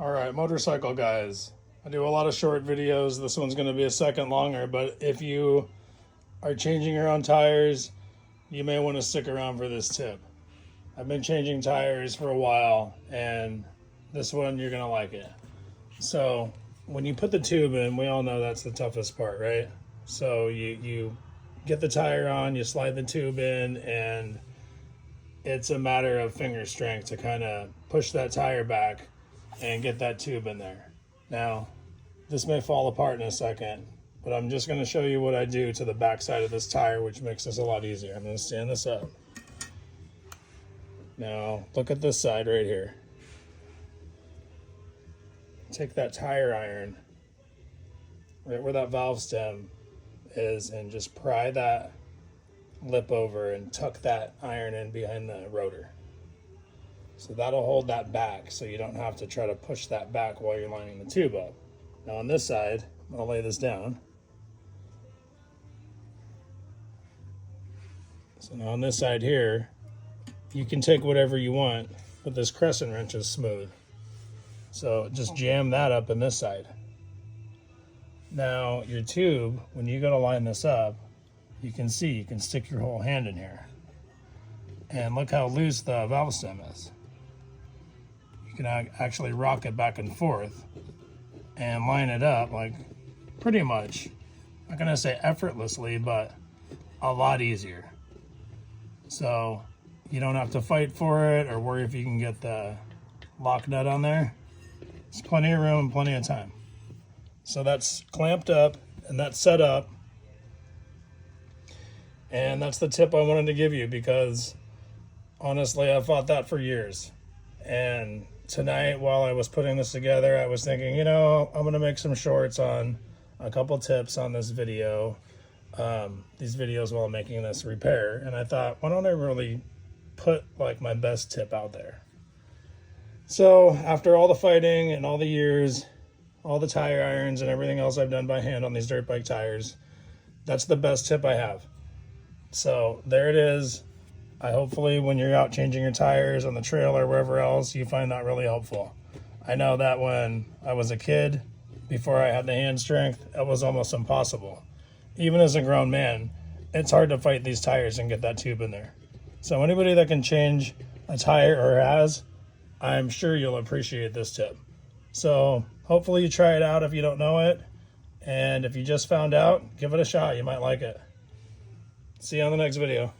All right, motorcycle guys. I do a lot of short videos. This one's going to be a second longer, but if you are changing your own tires, you may want to stick around for this tip. I've been changing tires for a while, and this one you're going to like it. So when you put the tube in, we all know that's the toughest part, right? So you get the tire on, you slide the tube in, and it's a matter of finger strength to kind of push that tire back and get that tube in there. Now, this may fall apart in a second, but I'm just going to show you what I do to the back side of this tire, which makes this a lot easier. I'm going to stand this up. Now, look at this side right here. Take that tire iron, right where that valve stem is, and just pry that lip over and tuck that iron in behind the rotor. So that'll hold that back so you don't have to try to push that back while you're lining the tube up. Now on this side, I'm going to lay this down. So now on this side here, you can take whatever you want, but this crescent wrench is smooth. So just jam that up in this side. Now your tube, when you go to line this up, you can see you can stick your whole hand in here. And look how loose the valve stem is. You can actually rock it back and forth and line it up like pretty much, I'm not gonna say effortlessly, but a lot easier. So you don't have to fight for it or worry if you can get the lock nut on there. There's plenty of room and plenty of time. So that's clamped up and that's set up. And that's the tip I wanted to give you because honestly, I've fought that for years. And tonight, while I was putting this together, I was thinking, you know, I'm going to make some shorts on a couple tips on this video, these videos while making this repair. And I thought, why don't I really put like my best tip out there? So after all the fighting and all the years, all the tire irons and everything else I've done by hand on these dirt bike tires, that's the best tip I have. So there it is. Hopefully when you're out changing your tires on the trail or wherever else, you find that really helpful. I know that when I was a kid, before I had the hand strength, it was almost impossible. Even as a grown man, it's hard to fight these tires and get that tube in there. So anybody that can change a tire or has, I'm sure you'll appreciate this tip. So hopefully you try it out if you don't know it. And if you just found out, give it a shot. You might like it. See you on the next video.